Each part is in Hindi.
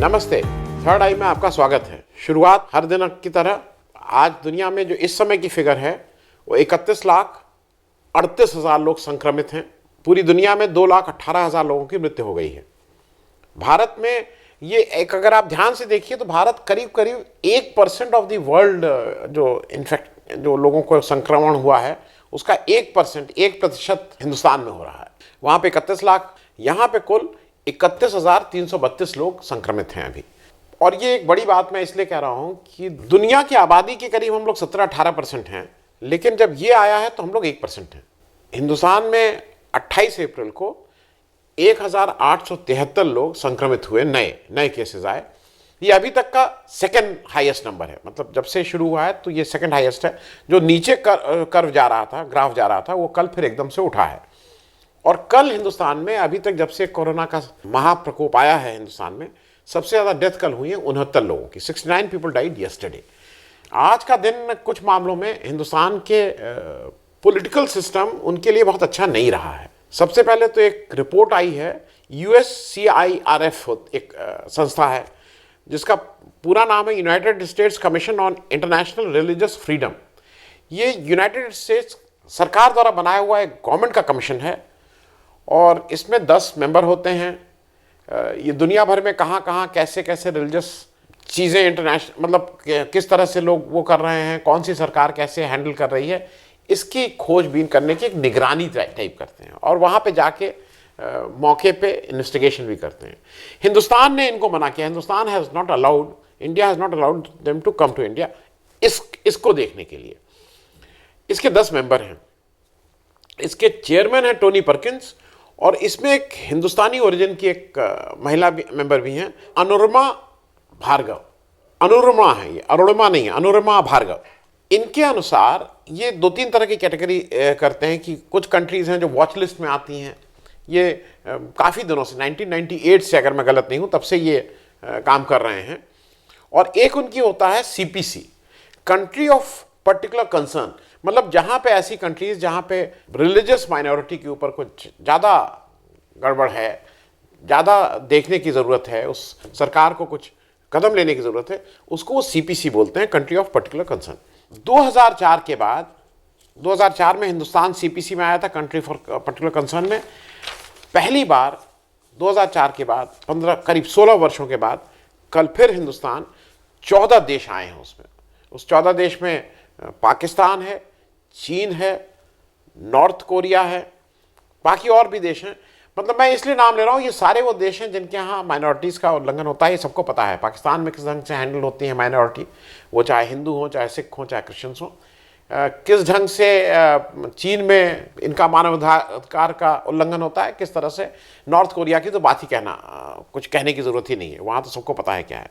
नमस्ते। थर्ड आई में आपका स्वागत है। शुरुआत हर दिन की तरह आज दुनिया में जो इस समय की फिगर है वो 31,38,000 लोग संक्रमित हैं। पूरी दुनिया में 2,18,000 लोगों की मृत्यु हो गई है। भारत में ये एक अगर आप ध्यान से देखिए तो भारत करीब करीब 1% ऑफ द वर्ल्ड जो लोगों को संक्रमण हुआ है उसका 1% हिंदुस्तान में हो रहा है। वहाँ पे 31 लाख, यहाँ पे कुल 31,332 लोग संक्रमित हैं अभी। और ये एक बड़ी बात मैं इसलिए कह रहा हूं कि दुनिया की आबादी के करीब हम लोग 17-18% हैं, लेकिन जब ये आया है तो हम लोग 1% हैं। हिंदुस्तान में 28 अप्रैल को 1,873 लोग संक्रमित हुए, नए केसेस आए। ये अभी तक का सेकंड हाईएस्ट नंबर है, मतलब जब से शुरू हुआ है तो ये सेकंड हाईएस्ट है। जो नीचे कर्व जा रहा था, ग्राफ जा रहा था, वो कल फिर एकदम से उठा है। और कल हिंदुस्तान में अभी तक जब से कोरोना का महाप्रकोप आया है हिंदुस्तान में, सबसे ज़्यादा डेथ कल हुई है 69 लोगों की। 69 पीपल डाइड यस्टरडे। आज का दिन कुछ मामलों में हिंदुस्तान के पॉलिटिकल सिस्टम उनके लिए बहुत अच्छा नहीं रहा है। सबसे पहले तो एक रिपोर्ट आई है, USCIRF एक संस्था है जिसका पूरा नाम है United states commission on international religious freedom. ये यूनाइटेड स्टेट्स सरकार द्वारा बनाया हुआ एक गवर्नमेंट का कमीशन है और इसमें 10 मेंबर होते हैं। ये दुनिया भर में कहाँ कहाँ कैसे कैसे रिलीजियस चीज़ें इंटरनेशनल, मतलब किस तरह से लोग वो कर रहे हैं, कौन सी सरकार कैसे हैंडल कर रही है, इसकी खोजबीन करने की एक निगरानी टाइप करते हैं और वहाँ पे जाके मौके पे इन्वेस्टिगेशन भी करते हैं। हिंदुस्तान ने इनको मना किया। Hindustan has not allowed, India has not allowed them to come to India इसको देखने के लिए। इसके 10 मेंबर हैं। इसके चेयरमैन है टोनी परकिंस और इसमें एक हिंदुस्तानी ओरिजिन की एक महिला मेंबर भी हैं, अनुरमा भार्गव। अनुरमा है ये, अरुणिमा नहीं है, अनुरमा भार्गव। इनके अनुसार ये 2-3 तरह की कैटेगरी करते हैं कि कुछ कंट्रीज हैं जो वॉच लिस्ट में आती हैं। ये काफ़ी दिनों से 1998 से, अगर मैं गलत नहीं हूँ, तब से ये काम कर रहे हैं। और एक उनकी होता है CPC, country of particular concern, मतलब जहाँ पे ऐसी कंट्रीज जहाँ पे रिलीजियस माइनॉरिटी के ऊपर कुछ ज़्यादा गड़बड़ है, ज़्यादा देखने की ज़रूरत है, उस सरकार को कुछ कदम लेने की ज़रूरत है, उसको वो CPC बोलते हैं, कंट्री ऑफ पर्टिकुलर कंसर्न। 2004 के बाद, 2004 में हिंदुस्तान CPC में आया था, कंट्री फॉर पर्टिकुलर कंसर्न में। पहली बार 2004 के बाद 16 वर्षों के बाद कल फिर हिंदुस्तान 14 देश आए हैं उसमें। उस 14 देश में पाकिस्तान है, चीन है, नॉर्थ कोरिया है, बाकी और भी देश हैं। मतलब मैं इसलिए नाम ले रहा हूँ, ये सारे वो देश हैं जिनके यहाँ माइनॉरिटीज़ का उल्लंघन होता है। ये सबको पता है पाकिस्तान में किस ढंग से हैंडल होती है माइनॉरिटी, वो चाहे हिंदू हो, चाहे सिख हो, चाहे क्रिश्चियंस हो। किस ढंग से चीन में इनका मानवाधिकार का उल्लंघन होता है, किस तरह से। नॉर्थ कोरिया की तो बात ही कुछ कहने की ज़रूरत ही नहीं है, वहाँ तो सबको पता है क्या है।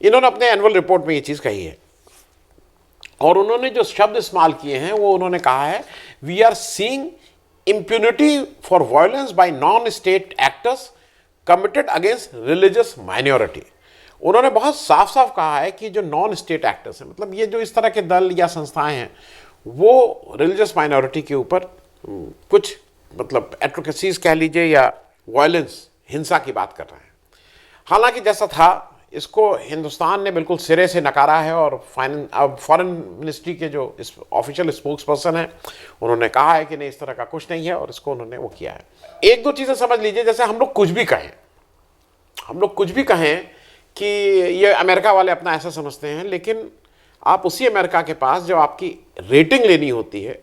इन्होंने अपने एनुअल रिपोर्ट में ये चीज़ कही है और उन्होंने जो शब्द इस्तेमाल किए हैं वो उन्होंने कहा है, we are seeing impunity for violence by non-state actors committed against religious minority। उन्होंने बहुत साफ साफ कहा है कि जो नॉन स्टेट एक्टर्स हैं, मतलब ये जो इस तरह के दल या संस्थाएं हैं, वो रिलीजियस माइनॉरिटी के ऊपर कुछ मतलब एट्रोकेसीज कह लीजिए या वायलेंस, हिंसा की बात कर रहे हैं। हालांकि जैसा था, इसको हिंदुस्तान ने बिल्कुल सिरे से नकारा है और फॉरेन मिनिस्ट्री के जो ऑफिशियल स्पोक्स पर्सन है उन्होंने कहा है कि नहीं, इस तरह का कुछ नहीं है और इसको उन्होंने वो किया है। एक दो चीज़ें समझ लीजिए, जैसे हम लोग कुछ भी कहें कि ये अमेरिका वाले अपना ऐसा समझते हैं, लेकिन आप उसी अमेरिका के पास जब आपकी रेटिंग लेनी होती है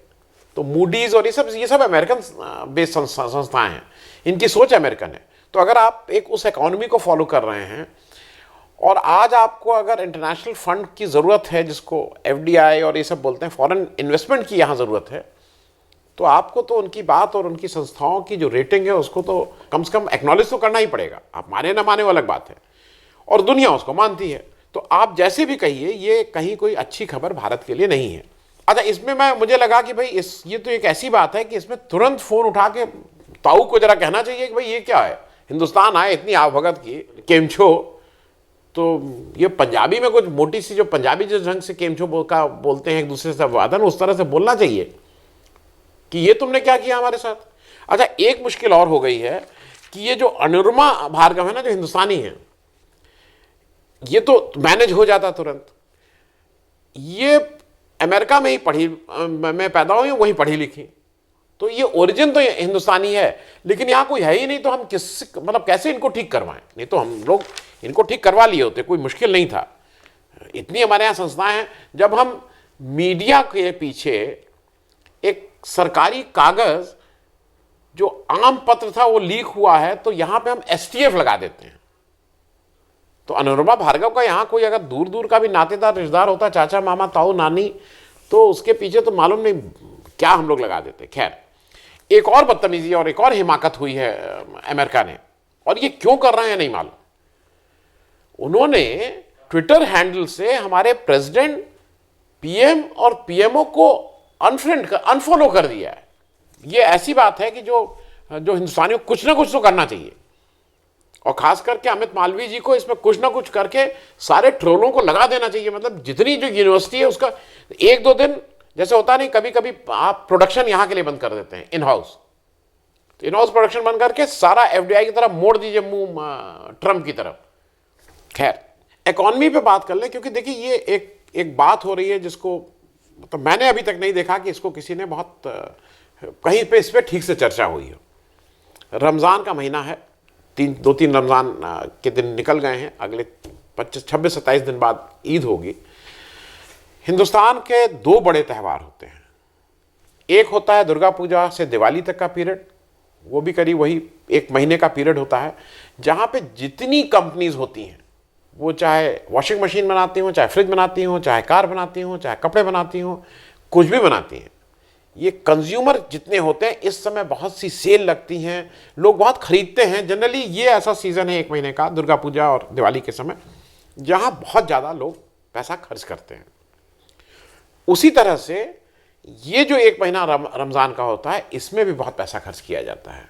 तो मूडीज़ और ये सब अमेरिकन बेस्ड संस्थाएँ हैं, इनकी सोच अमेरिकन है। तो अगर आप एक उस इकॉनमी को फॉलो कर रहे हैं और आज आपको अगर इंटरनेशनल फंड की ज़रूरत है, जिसको FDI और ये सब बोलते हैं, फॉरेन इन्वेस्टमेंट की यहाँ ज़रूरत है, तो आपको तो उनकी बात और उनकी संस्थाओं की जो रेटिंग है उसको तो कम से कम एक्नॉलेज तो करना ही पड़ेगा। आप माने ना माने वो अलग बात है, और दुनिया उसको मानती है। तो आप जैसे भी कहिए, ये कहीं कोई अच्छी खबर भारत के लिए नहीं है। अच्छा, इसमें मुझे लगा कि भाई ये तो एक ऐसी बात है कि इसमें तुरंत फ़ोन उठा के ताऊ को जरा कहना चाहिए कि भाई ये क्या है, हिंदुस्तान आए, इतनी आवभगत की, केमछो। तो ये पंजाबी में कुछ मोटी सी, जो पंजाबी जिस ढंग से केमछो बोलते हैं एक दूसरे से अभिवादन, उस तरह से बोलना चाहिए कि ये तुमने क्या किया हमारे साथ। अच्छा, एक मुश्किल और हो गई है कि ये जो अनुरमा भार्गव है ना, जो हिंदुस्तानी है, ये तो मैनेज हो जाता तुरंत। ये अमेरिका में ही पढ़ी, मैं पैदा हुई हूं, वहीं पढ़ी लिखी, तो ये ओरिजिन तो हिंदुस्तानी है, लेकिन यहां कोई है ही नहीं, तो हम किस मतलब कैसे इनको ठीक करवाएं? नहीं तो हम लोग इनको ठीक करवा लिए होते, कोई मुश्किल नहीं था। इतनी हमारे यहाँ संस्थाएं हैं। जब हम मीडिया के पीछे एक सरकारी कागज जो आम पत्र था वो लीक हुआ है, तो यहां पे हम एसटीएफ लगा देते हैं। तो अनुरमा भार्गव का यहां कोई अगर दूर दूर का भी नातेदार रिश्तेदार होता, चाचा मामा ताऊ नानी, तो उसके पीछे तो मालूम नहीं क्या हम लोग लगा देते। खैर, एक और बदतमीजी और एक और हिमाकत हुई है अमेरिका ने, और ये क्यों कर रहे हैं नहीं मालूम। उन्होंने ट्विटर हैंडल से हमारे प्रेसिडेंट, पीएम और पीएमओ को अनफॉलो कर दिया है। ये ऐसी बात है कि जो हिंदुस्तानियों को कुछ ना कुछ तो करना चाहिए, और खास करके अमित मालवीय जी को इसमें कुछ ना कुछ करके सारे ट्रोलों को लगा देना चाहिए। मतलब जितनी जो यूनिवर्सिटी है उसका एक दो दिन, जैसे होता नहीं, कभी कभी आप प्रोडक्शन यहां के लिए बंद कर देते हैं, इन हाउस प्रोडक्शन बंद करके सारा एफडीआई की तरफ मोड़ दीजिए, मुंह ट्रम्प की तरफ। खैर, इकोनॉमी पे बात कर ले, क्योंकि देखिए ये एक बात हो रही है जिसको तो मैंने अभी तक नहीं देखा कि इसको किसी ने बहुत कहीं पे इस पर ठीक से चर्चा हुई हो। रमज़ान का महीना है, 2-3 रमज़ान के दिन निकल गए हैं, अगले 26-27 दिन बाद ईद होगी। हिंदुस्तान के 2 बड़े त्यौहार होते हैं। एक होता है दुर्गा पूजा से दिवाली तक का पीरियड, वो भी करीब वही 1 महीने का पीरियड होता है, जहाँ पे जितनी कंपनीज होती हैं, वो चाहे वॉशिंग मशीन बनाती हों, चाहे फ्रिज बनाती हों, चाहे कार बनाती हों, चाहे कपड़े बनाती हों, कुछ भी बनाती हैं, ये कंज्यूमर जितने होते हैं, इस समय बहुत सी सेल लगती हैं, लोग बहुत खरीदते हैं। जनरली ये ऐसा सीज़न है 1 महीने का, दुर्गा पूजा और दिवाली के समय, जहाँ बहुत ज़्यादा लोग पैसा खर्च करते हैं। उसी तरह से ये जो 1 महीना रमज़ान का होता है, इसमें भी बहुत पैसा खर्च किया जाता है,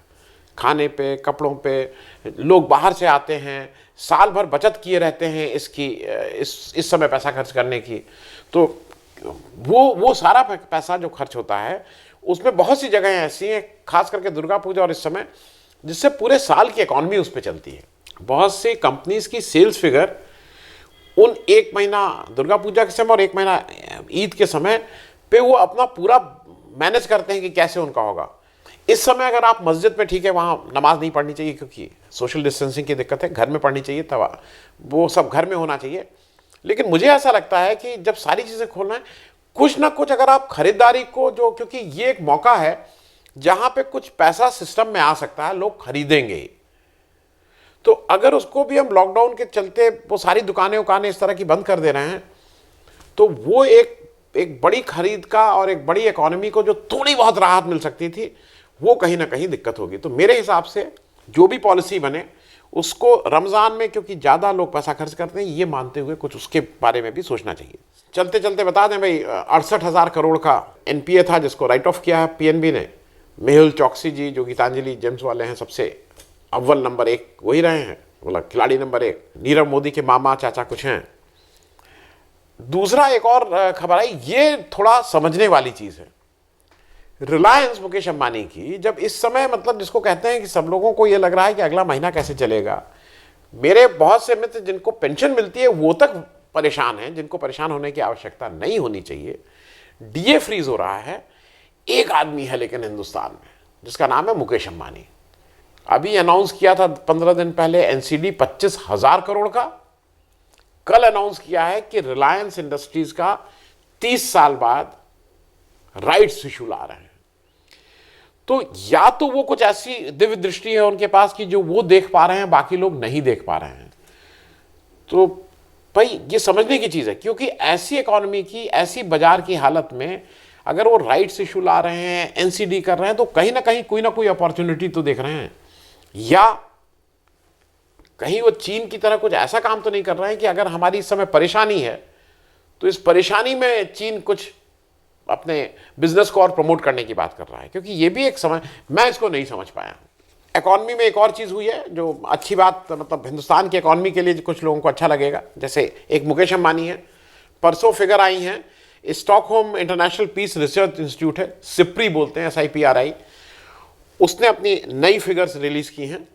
खाने पे, कपड़ों पे। लोग बाहर से आते हैं, साल भर बचत किए रहते हैं इस समय पैसा खर्च करने की। तो वो सारा पैसा जो खर्च होता है, उसमें बहुत सी जगहें ऐसी हैं, खास करके दुर्गा पूजा और इस समय, जिससे पूरे साल की इकॉनमी उस पर चलती है। बहुत सी कंपनीज की सेल्स फिगर उन 1 महीना दुर्गा पूजा के समय और 1 महीना ईद के समय पे वो अपना पूरा मैनेज करते हैं कि कैसे उनका होगा। इस समय अगर आप मस्जिद में, ठीक है, वहाँ नमाज नहीं पढ़नी चाहिए क्योंकि सोशल डिस्टेंसिंग की दिक्कत है, घर में पढ़नी चाहिए, तब वो सब घर में होना चाहिए। लेकिन मुझे ऐसा लगता है कि जब सारी चीज़ें खोलना है, कुछ ना कुछ अगर आप खरीदारी को क्योंकि ये एक मौका है जहाँ पे कुछ पैसा सिस्टम में आ सकता है, लोग खरीदेंगे। तो अगर उसको भी हम लॉकडाउन के चलते वो सारी दुकानें इस तरह की बंद कर दे रहे हैं, तो वो एक बड़ी खरीद का और एक बड़ी इकोनॉमी को जो थोड़ी बहुत राहत मिल सकती थी, वो कहीं ना कहीं दिक्कत होगी। तो मेरे हिसाब से जो भी पॉलिसी बने, उसको रमज़ान में, क्योंकि ज़्यादा लोग पैसा खर्च करते हैं, ये मानते हुए कुछ उसके बारे में भी सोचना चाहिए। चलते चलते बता दें भाई, 68,000 करोड़ का एनपीए था जिसको राइट ऑफ किया है पीएनबी ने। मेहुल चौकसी जी जो गीतांजलि जेम्स वाले हैं, सबसे अव्वल नंबर 1 वही रहे हैं, बोला खिलाड़ी नंबर 1। नीरव मोदी के मामा चाचा कुछ हैं। दूसरा एक और खबर आई, ये थोड़ा समझने वाली चीज़ है। रिलायंस मुकेश अंबानी की, जब इस समय, मतलब जिसको कहते हैं कि सब लोगों को ये लग रहा है कि अगला महीना कैसे चलेगा। मेरे बहुत से मित्र जिनको पेंशन मिलती है वो तक परेशान हैं, जिनको परेशान होने की आवश्यकता नहीं होनी चाहिए। डीए फ्रीज हो रहा है। एक आदमी है लेकिन हिंदुस्तान में, जिसका नाम है मुकेश अंबानी। अभी अनाउंस किया था 15 दिन पहले एनसीडी 25,000 करोड़ का। कल अनाउंस किया है कि रिलायंस इंडस्ट्रीज का 30 साल बाद राइट्स इशू ला रहे हैं। तो या तो वो कुछ ऐसी दिव्य दृष्टि है उनके पास कि जो वो देख पा रहे हैं, बाकी लोग नहीं देख पा रहे हैं। तो भाई ये समझने की चीज़ है, क्योंकि ऐसी इकोनॉमी की, ऐसी बाजार की हालत में अगर वो राइट्स इशू ला रहे हैं, एनसीडी कर रहे हैं, तो कहीं ना कोई अपॉर्चुनिटी तो देख रहे हैं। या कहीं वो चीन की तरह कुछ ऐसा काम तो नहीं कर रहे हैं कि अगर हमारी इस समय परेशानी है, तो इस परेशानी में चीन कुछ अपने बिजनेस को और प्रमोट करने की बात कर रहा है। क्योंकि ये भी एक समय, मैं इसको नहीं समझ पाया। इकॉनमी में एक और चीज़ हुई है जो अच्छी बात, मतलब हिंदुस्तान की इकॉनमी के लिए कुछ लोगों को अच्छा लगेगा। जैसे एक मुकेश अंबानी है, परसों फिगर आई हैं, Stockholm International Peace Research Institute है, सिप्री बोलते हैं, SIPRI, उसने अपनी नई फिगर्स रिलीज की हैं।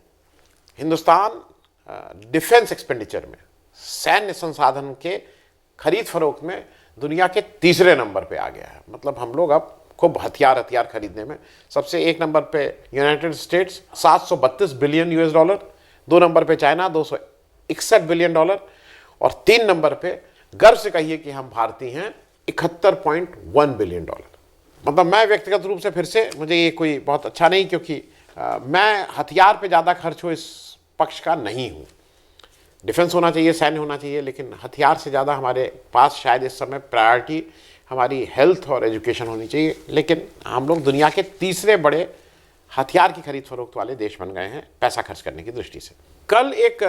हिंदुस्तान डिफेंस एक्सपेंडिचर में सैन्य संसाधन के खरीद फरोख्त में दुनिया के तीसरे नंबर पे आ गया है। मतलब हम लोग अब खूब हथियार खरीदने में सबसे एक नंबर पे United states 732 billion US dollar, 2 number पे चाइना 261 बिलियन डॉलर, और 3 नंबर पे गर्व से कहिए कि हम भारतीय हैं 71.1 बिलियन डॉलर। मतलब मैं व्यक्तिगत रूप से फिर से, मुझे ये कोई बहुत अच्छा नहीं, क्योंकि मैं हथियार पे ज़्यादा खर्च हो इस पक्ष का नहीं हूँ। डिफेंस होना चाहिए, सैन्य होना चाहिए, लेकिन हथियार से ज़्यादा हमारे पास शायद इस समय प्रायोरिटी हमारी हेल्थ और एजुकेशन होनी चाहिए। लेकिन हम लोग दुनिया के तीसरे बड़े हथियार की खरीद फरोख्त वाले देश बन गए हैं पैसा खर्च करने की दृष्टि से। कल एक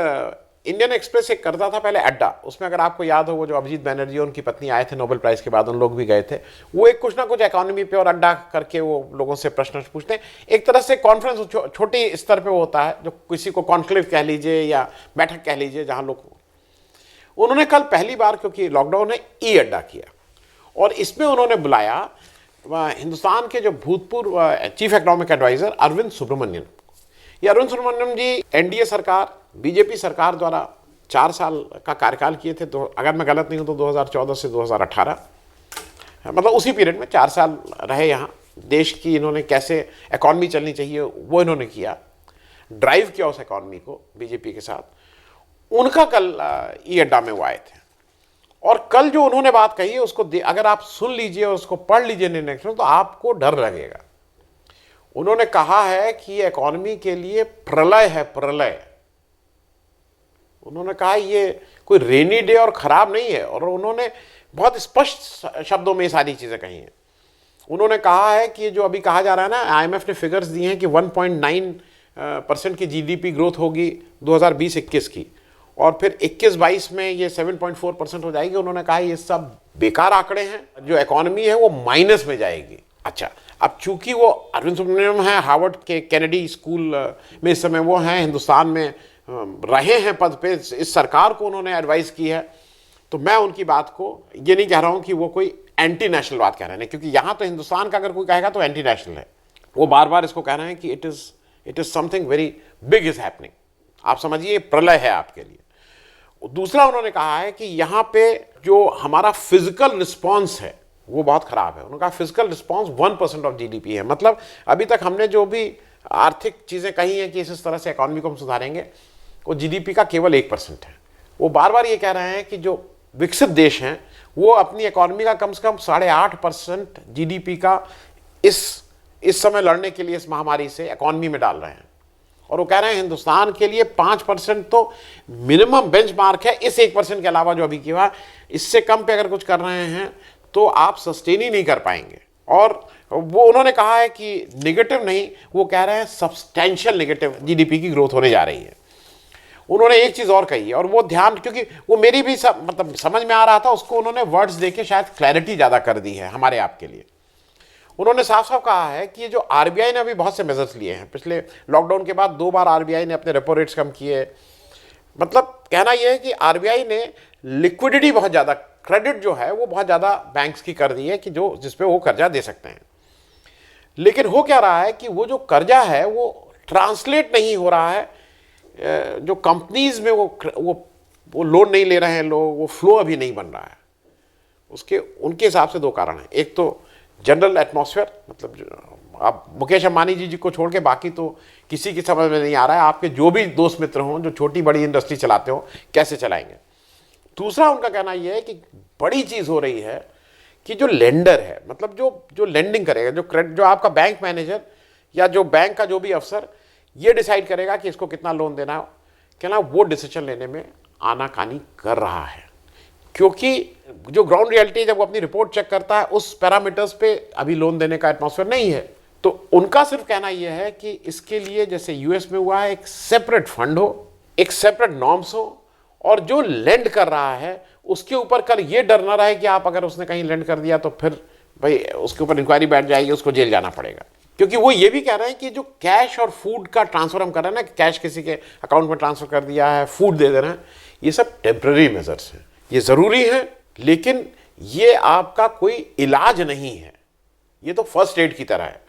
इंडियन एक्सप्रेस एक करता था पहले अड्डा, उसमें अगर आपको याद हो वो जो अभिजीत बैनर्जी उनकी पत्नी आए थे नोबेल प्राइज़ के बाद, उन लोग भी गए थे, वो एक कुछ ना कुछ इकोनॉमी पे और अड्डा करके वो लोगों से प्रश्न पूछते हैं। एक तरह से कॉन्फ्रेंस छोटी स्तर पे वो होता है, जो किसी को कॉन्क्लेव कह लीजिए या बैठक कह लीजिए, जहाँ लोग, उन्होंने कल पहली बार, क्योंकि लॉकडाउन है, ई अड्डा किया, और इसमें उन्होंने बुलाया हिंदुस्तान के जो भूतपूर्व chief economic adviser Arvind Subramanian. ये अरविंद सुब्रमण्यम जी एनडीए सरकार, बीजेपी सरकार द्वारा 4 साल का कार्यकाल किए थे, तो अगर मैं गलत नहीं हूं तो 2014 से 2018, मतलब उसी पीरियड में 4 साल रहे यहाँ। देश की इन्होंने कैसे इकॉनमी चलनी चाहिए वो इन्होंने किया, ड्राइव किया उस इकॉनमी को बीजेपी के साथ। उनका कल ई अड्डा में वो आए थे, और कल जो उन्होंने बात कही है उसको अगर आप सुन लीजिए, उसको पढ़ लीजिए निर्णय, तो आपको डर लगेगा। उन्होंने कहा है कि इकॉनमी के लिए प्रलय है, प्रलय। उन्होंने कहा ये कोई रेनी डे और खराब नहीं है, और उन्होंने बहुत स्पष्ट शब्दों में ये सारी चीजें कही हैं। उन्होंने कहा है कि जो अभी कहा जा रहा है ना, आईएमएफ ने फिगर्स दिए हैं कि 1.9% की जीडीपी ग्रोथ होगी 2020-21 की, और फिर 21-22 में ये 7.4% हो जाएगी। उन्होंने कहा ये सब बेकार आंकड़े हैं, जो इकॉनमी है वो माइनस में जाएगी। अच्छा, अब चूंकि वो अरविंद सुब्रमण्यम है, हार्वर्ड के केनेडी स्कूल में इस समय वो हैं, हिंदुस्तान में रहे हैं पद पे, इस सरकार को उन्होंने एडवाइस की है, तो मैं उनकी बात को ये नहीं कह रहा हूं कि वो कोई एंटी नेशनल बात कह रहे हैं, क्योंकि यहां तो हिंदुस्तान का अगर कोई कहेगा तो एंटी नेशनल है। वो बार बार इसको कह रहे हैं कि it is something very big is happening. आप समझिए प्रलय है आपके लिए। दूसरा उन्होंने कहा है कि यहां पे जो हमारा फिजिकल रिस्पॉन्स है वो बहुत खराब है। उन्होंने कहा फिजिकल रिस्पॉन्स 1% ऑफ जीडीपी है। मतलब अभी तक हमने जो भी आर्थिक चीजें कही हैं कि इस तरह से इकॉनमी को हम सुधारेंगे, वो जीडीपी का केवल 1% है। वो बार बार ये कह रहे हैं कि जो विकसित देश हैं वो अपनी इकॉनमी का कम से कम 8.5% जीडीपी का इस समय लड़ने के लिए इस महामारी से इकॉनमी में डाल रहे हैं, और वो कह रहे हैं हिंदुस्तान के लिए 5% तो मिनिमम बेंचमार्क है। इस 1% के अलावा जो अभी किया, इससे कम पे अगर कुछ कर रहे हैं तो आप सस्टेन ही नहीं कर पाएंगे। और वो उन्होंने कहा है कि नेगेटिव नहीं, वो कह रहे हैं सब्सटैंशियल नेगेटिव जीडीपी की ग्रोथ होने जा रही है। उन्होंने एक चीज और कही है, और वो ध्यान, क्योंकि वो मेरी भी मतलब समझ में आ रहा था, उसको उन्होंने वर्ड्स देके शायद क्लैरिटी ज्यादा कर दी है हमारे आपके लिए। उन्होंने साफ साफ कहा है कि ये जो आरबीआई ने अभी बहुत से मेजर्स लिए हैं, पिछले लॉकडाउन के बाद 2 बार आरबीआई ने अपने रेपो रेट्स कम किए। मतलब कहना यह है कि आरबीआई ने लिक्विडिटी बहुत ज्यादा, क्रेडिट जो है वो बहुत ज्यादा बैंक्स की कर दी है कि जो जिसपे वो कर्जा दे सकते हैं। लेकिन हो क्या रहा है कि वो जो कर्जा है वो ट्रांसलेट नहीं हो रहा है, जो कंपनीज में वो लोन नहीं ले रहे हैं लोग, वो फ्लो अभी नहीं बन रहा है। उनके हिसाब से 2 कारण हैं। एक तो जनरल एटमॉस्फेयर, मतलब आप मुकेश अंबानी जी को छोड़ के बाकी तो किसी की समझ में नहीं आ रहा है, आपके जो भी दोस्त मित्र हों जो छोटी बड़ी इंडस्ट्री चलाते हो कैसे चलाएंगे। दूसरा उनका कहना यह है कि बड़ी चीज हो रही है कि जो लेंडर है, मतलब जो लेंडिंग करेगा, जो आपका बैंक मैनेजर या जो बैंक का जो भी अफसर ये डिसाइड करेगा कि इसको कितना लोन देना है, कहना वो डिसीजन लेने में आनाकानी कर रहा है। क्योंकि जो ग्राउंड रियलिटी जब वो अपनी रिपोर्ट चेक करता है उस पैरामीटर्स पे अभी लोन देने का एटमॉस्फेयर नहीं है। तो उनका सिर्फ कहना यह है कि इसके लिए जैसे यूएस में हुआ है, एक सेपरेट फंड हो, एक सेपरेट नॉर्म्स हो, और जो लेंड कर रहा है उसके ऊपर कल ये डर ना रहे कि आप अगर उसने कहीं लेंड कर दिया तो फिर भाई उसके ऊपर इंक्वायरी बैठ जाएगी, उसको जेल जाना पड़ेगा। क्योंकि वो ये भी कह रहे हैं कि जो कैश और फूड का ट्रांसफर हम कर रहे हैं ना, कैश किसी के अकाउंट में ट्रांसफर कर दिया है, फूड दे दे रहे हैं, ये सब टेम्पररी मेजर्स हैं, ये जरूरी है, लेकिन ये आपका कोई इलाज नहीं है। ये तो फर्स्ट एड की तरह है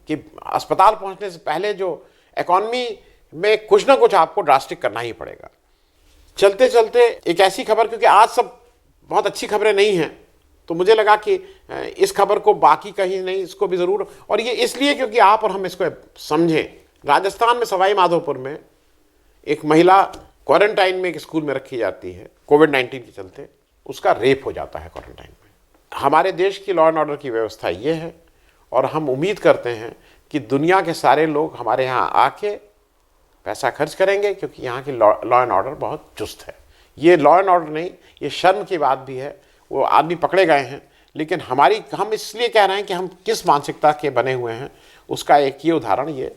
कि अस्पताल पहुंचने से पहले जो इकॉनमी में कुछ ना कुछ आपको ड्रास्टिक करना ही पड़ेगा। चलते चलते एक ऐसी खबर, क्योंकि आज सब बहुत अच्छी खबरें नहीं हैं, तो मुझे लगा कि इस खबर को बाकी कहीं नहीं, इसको भी ज़रूर, और ये इसलिए क्योंकि आप और हम इसको समझें। राजस्थान में सवाई माधोपुर में एक महिला क्वारंटाइन में एक स्कूल में रखी जाती है कोविड-19 के चलते, उसका रेप हो जाता है क्वारंटाइन में। हमारे देश की लॉ एंड ऑर्डर की व्यवस्था ये है, और हम उम्मीद करते हैं कि दुनिया के सारे लोग हमारे यहाँ आके पैसा खर्च करेंगे, क्योंकि यहाँ की लॉ एंड ऑर्डर बहुत चुस्त है। ये लॉ एंड ऑर्डर नहीं, ये शर्म की बात भी है। वो आदमी पकड़े गए हैं, लेकिन हम इसलिए कह रहे हैं कि हम किस मानसिकता के बने हुए हैं, उसका एक ये उदाहरण, ये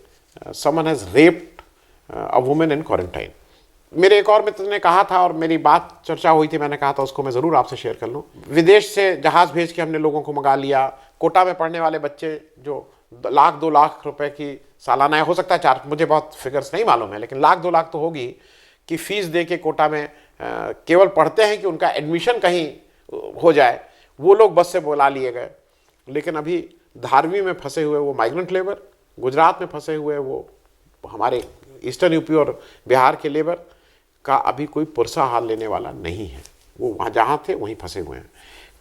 someone has raped a women in quarantine. मेरे एक और मित्र ने कहा था, और मेरी बात चर्चा हुई थी, मैंने कहा था उसको मैं ज़रूर आपसे शेयर कर लूँ। विदेश से जहाज़ भेज के हमने लोगों को मंगा लिया। कोटा में पढ़ने वाले बच्चे जो लाख 2 लाख रुपए की सालाना, हो सकता है 4, मुझे बहुत फिगर्स नहीं मालूम है, लेकिन लाख 2 लाख तो होगी, कि फ़ीस दे के कोटा में केवल पढ़ते हैं कि उनका एडमिशन कहीं हो जाए, वो लोग बस से बुला लिए गए। लेकिन अभी धारवी में फंसे हुए वो माइग्रेंट लेबर, गुजरात में फंसे हुए वो हमारे ईस्टर्न यूपी और बिहार के लेबर का अभी कोई पुरसा हाल लेने वाला नहीं है। वो वहाँ जहाँ थे वहीं फंसे हुए हैं।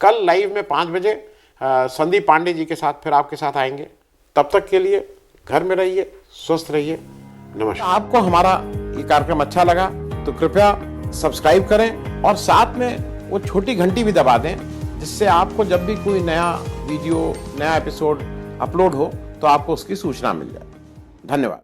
कल लाइव में 5 बजे संदीप पांडे जी के साथ फिर आपके साथ आएंगे। तब तक के लिए घर में रहिए, स्वस्थ रहिए। नमस्कार। आपको हमारा ये कार्यक्रम अच्छा लगा तो कृपया सब्सक्राइब करें, और साथ में वो छोटी घंटी भी दबा दें, जिससे आपको जब भी कोई नया वीडियो, नया एपिसोड अपलोड हो तो आपको उसकी सूचना मिल जाए। धन्यवाद।